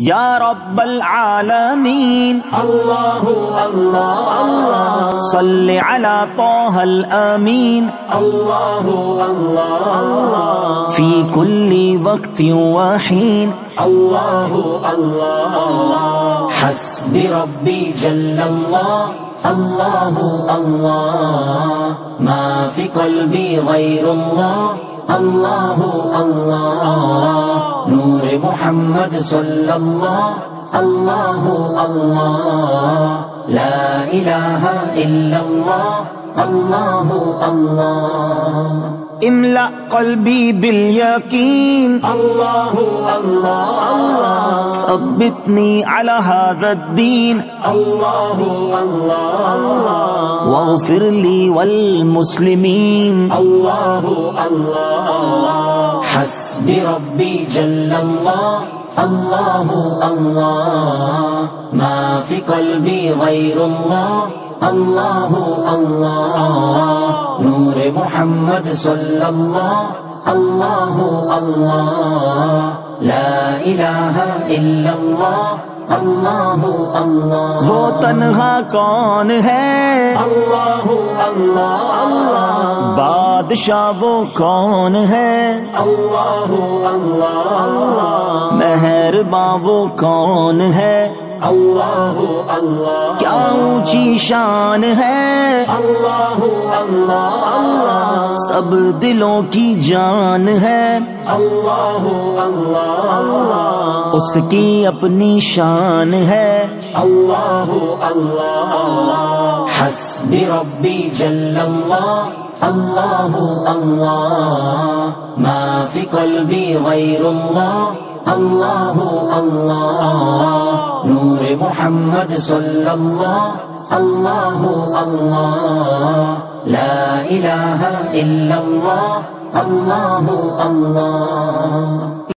یا رب العالمین اللہ اللہ اللہ صلی علی طہ الامین اللہ اللہ اللہ فی کل وقت وحین اللہ اللہ اللہ حسبی ربی جل اللہ اللہ اللہ ما فی قلبی غیر اللہ اللہ اللہ نور محمد صلی اللہ اللہ اللہ لا الہ الا اللہ اللہ اللہ املأ قلبی بالیقین اللہ اللہ اللہ ثبتنی علی هذا الدین اللہ اللہ اللہ واغفر لی والمسلمین اللہ اللہ حسبی ربی جل اللہ اللہ اللہ ما فی قلبی غیر اللہ اللہ اللہ نور محمد صلی اللہ اللہ اللہ لا الہ الا اللہ اللہ اللہ وہ تنہا کون ہے اللہ اللہ اللہ بادشاہ وہ کون ہے اللہ اللہ اللہ مہرباں وہ کون ہے اللہ اللہ کیا اونچی شان ہے اللہ اللہ اللہ سب دلوں کی جان ہے اللہ اللہ اللہ اس کی اپنی شان ہے اللہ اللہ اللہ حسبی ربی جل اللہ اللہ اللہ ما فی قلبی غیر اللہ اللہ اللہ نور محمد صلی اللہ اللہ اللہ لا الہ الا اللہ اللہ اللہ